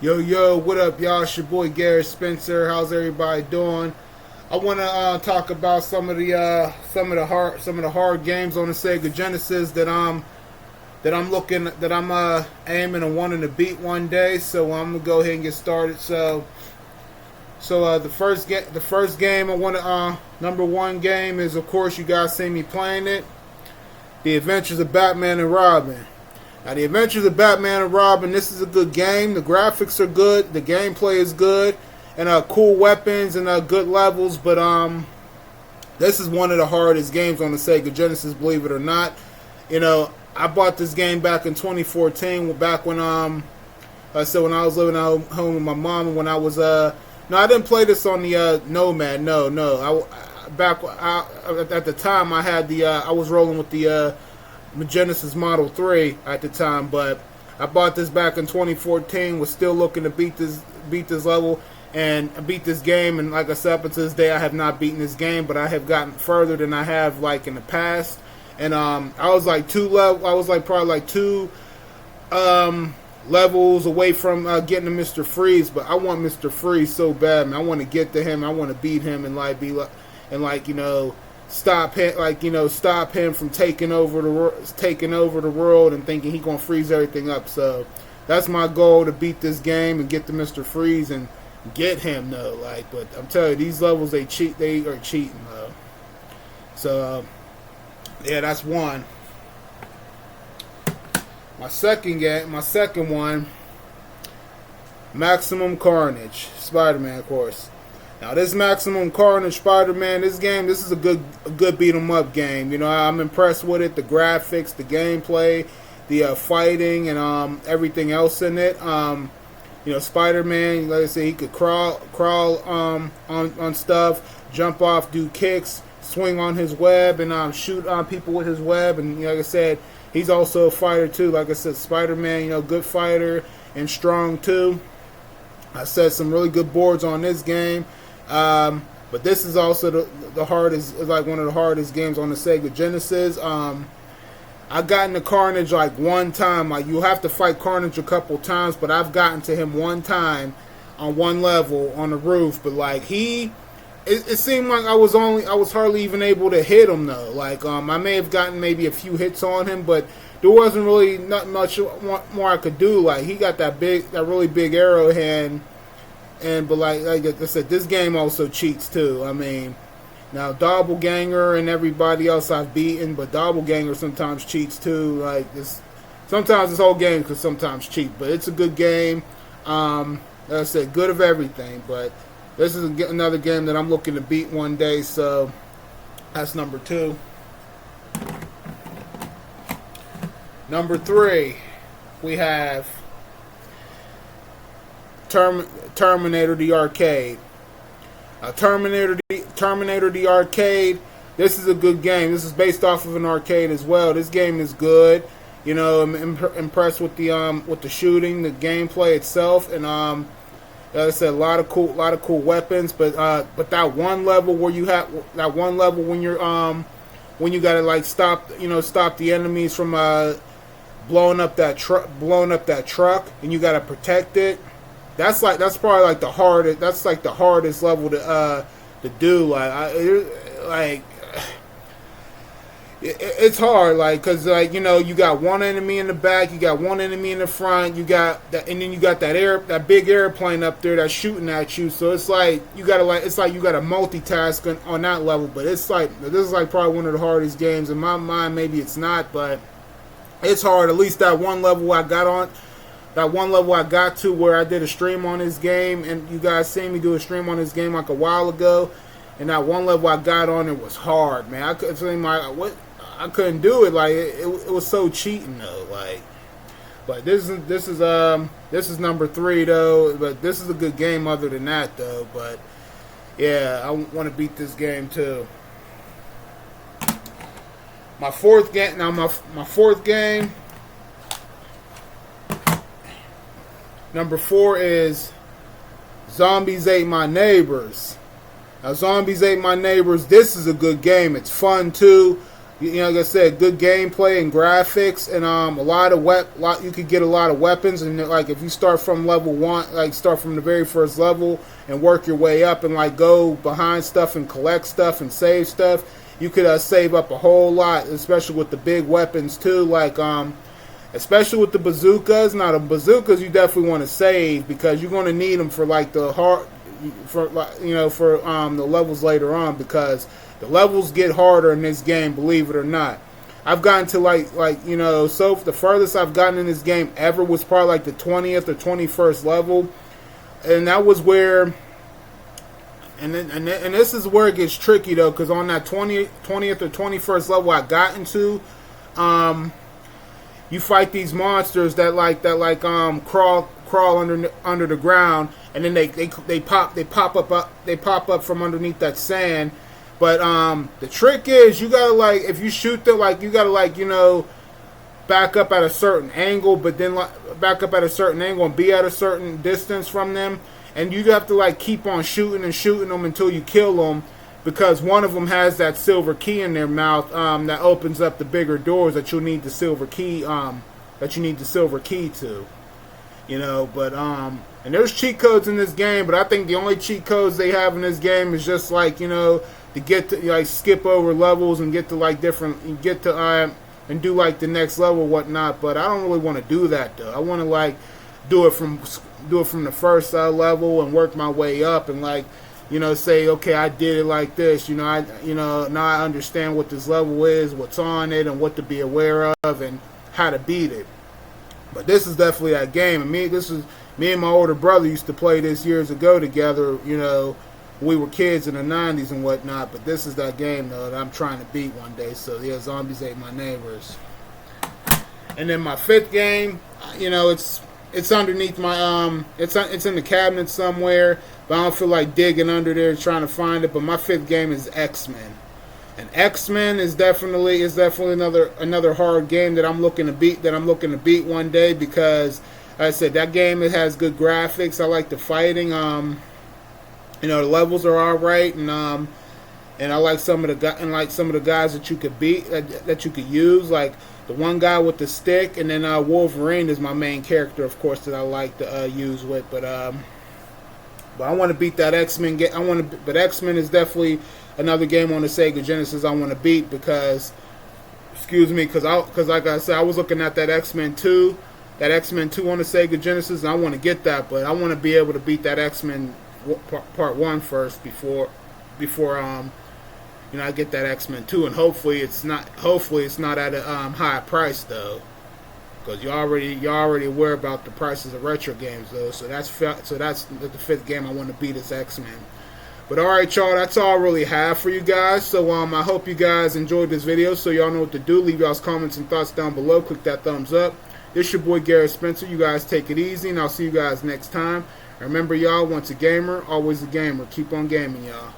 Yo yo, what up, y'all? It's your boy Garrett Spencer. How's everybody doing? I want to talk about some of the hard games on the Sega Genesis that I'm aiming and wanting to beat one day. So I'm gonna go ahead and get started. The first game I want to number one game is, of course, you guys see me playing it, The Adventures of Batman and Robin. Now, The Adventures of Batman and Robin, this is a good game. The graphics are good, the gameplay is good, and cool weapons and good levels. But this is one of the hardest games on the Sega Genesis, believe it or not. You know, I bought this game back in 2014, back when when I was living at home with my mom, and when I was no, I didn't play this on the Nomad. No. At the time, I had I was rolling with the Genesis Model 3 at the time, but I bought this back in 2014. Was still looking to beat this level and beat this game. And like I said, up until this day, I have not beaten this game, but I have gotten further than I have like in the past. And I was like probably like two levels away from getting to Mr. Freeze. But I want Mr. Freeze so bad, man. I want to get to him. I want to beat him and stop him from taking over the world and thinking he gonna freeze everything up. So that's my goal, to beat this game and get to Mr. Freeze and get him though. But I'm telling you, these levels they are cheating though. So yeah, that's one. My second one, Maximum Carnage, Spider-Man, of course. Now, this Maximum Carnage Spider-Man, this is a good beat 'em up game. You know, I'm impressed with it. The graphics, the gameplay, the fighting, and everything else in it. Spider-Man, like I said, he could crawl on stuff, jump off, do kicks, swing on his web, and shoot on people with his web. And like I said, he's also a fighter too. Like I said, Spider-Man, good fighter and strong too. I set some really good boards on this game. But this is also the hardest, like one of the hardest games on the Sega Genesis. I got into Carnage like one time. Like, you have to fight Carnage a couple times, but I've gotten to him one time on one level on the roof. But like it seemed like I was hardly even able to hit him though. Like I may have gotten maybe a few hits on him, but there wasn't really not much more I could do. Like, he got that really big arrow hand. But like I said, this game also cheats too. I mean, now Doppelganger and everybody else I've beaten, but Doppelganger sometimes cheats too. Sometimes this whole game could sometimes cheat, but it's a good game. Like I said, good of everything. But this is another game that I'm looking to beat one day. So that's number two. Number three, we have Terminator The Arcade. Terminator The Arcade. This is a good game. This is based off of an arcade as well. This game is good. You know, I'm impressed with the shooting, the gameplay itself, and like I said, a lot of cool weapons. But that one level where when you gotta like stop the enemies from blowing up that truck, and you gotta protect it. That's probably like the hardest. That's like the hardest level to do. It's hard. Because you got one enemy in the back, you got one enemy in the front, you got that, and then you got that big airplane up there that's shooting at you. So it's like you gotta multitask on that level. But this is like probably one of the hardest games in my mind. Maybe it's not, but it's hard. At least that one level I got to where I did a stream on this game, and you guys seen me do a stream on this game like a while ago, and that one level I got on it was hard, man. I couldn't do it. Like it was so cheating though. But this is number three though. But this is a good game other than that though. But yeah, I want to beat this game too. My fourth game. Now my fourth game. Number 4 is Zombies Ate My Neighbors. Now, Zombies Ate My Neighbors, this is a good game. It's fun, too. like I said, good gameplay and graphics, and you could get a lot of weapons, and like if you start from level 1, like start from the very first level and work your way up and like go behind stuff and collect stuff and save stuff, you could save up a whole lot, especially with the big weapons too, like especially with the bazookas. Now the bazookas you definitely want to save because you're going to need them for like the hard, for the levels later on, because the levels get harder in this game, believe it or not. I've gotten to so the furthest I've gotten in this game ever was probably like the 20th or 21st level, and that was where. And this is where it gets tricky though, because on that 20th or 21st level I got into, you fight these monsters that crawl under the ground, and then they pop up from underneath that sand. But the trick is you gotta if you shoot them, you gotta back up at a certain angle, but then back up at a certain angle and be at a certain distance from them, and you have to keep on shooting and shooting them until you kill them, because one of them has that silver key in their mouth that opens up the bigger doors that you'll need the silver key to. But and there's cheat codes in this game, but I think the only cheat codes they have in this game is just to get to skip over levels and get to and do the next level or whatnot. But I don't really want to do that though. I want to do it from the first level and work my way up and say, okay, I did it like this. Now I understand what this level is, what's on it, and what to be aware of, and how to beat it. But this is definitely that game. And me and my older brother used to play this years ago together. We were kids in the 90s and whatnot. But this is that game though that I'm trying to beat one day. So yeah, Zombies Ate My Neighbors. And then my fifth game, it's underneath my it's in the cabinet somewhere, but I don't feel like digging under there trying to find it. But my fifth game is XMen. And XMen is definitely another hard game that I'm looking to beat one day, because like I said, that game, it has good graphics. I like the fighting. The levels are all right, and I like some of the guys that you could beat, that you could use, like the one guy with the stick, and then Wolverine is my main character, of course, that I like to use with. But I want to beat that X-Men game. But X-Men is definitely another game on the Sega Genesis I want to beat, because like I said, I was looking at that X-Men 2 on the Sega Genesis, and I want to get that, but I want to be able to beat that X-Men Part 1 first before I get that X-Men 2, and hopefully it's not at a high price though, because you already aware about the prices of retro games though. So that's the fifth game I want to beat is X-Men. But alright y'all, that's all I really have for you guys. So I hope you guys enjoyed this video. So y'all know what to do. Leave y'all's comments and thoughts down below. Click that thumbs up. This your boy Garrett Spencer. You guys take it easy, and I'll see you guys next time. Remember y'all, once a gamer, always a gamer. Keep on gaming, y'all.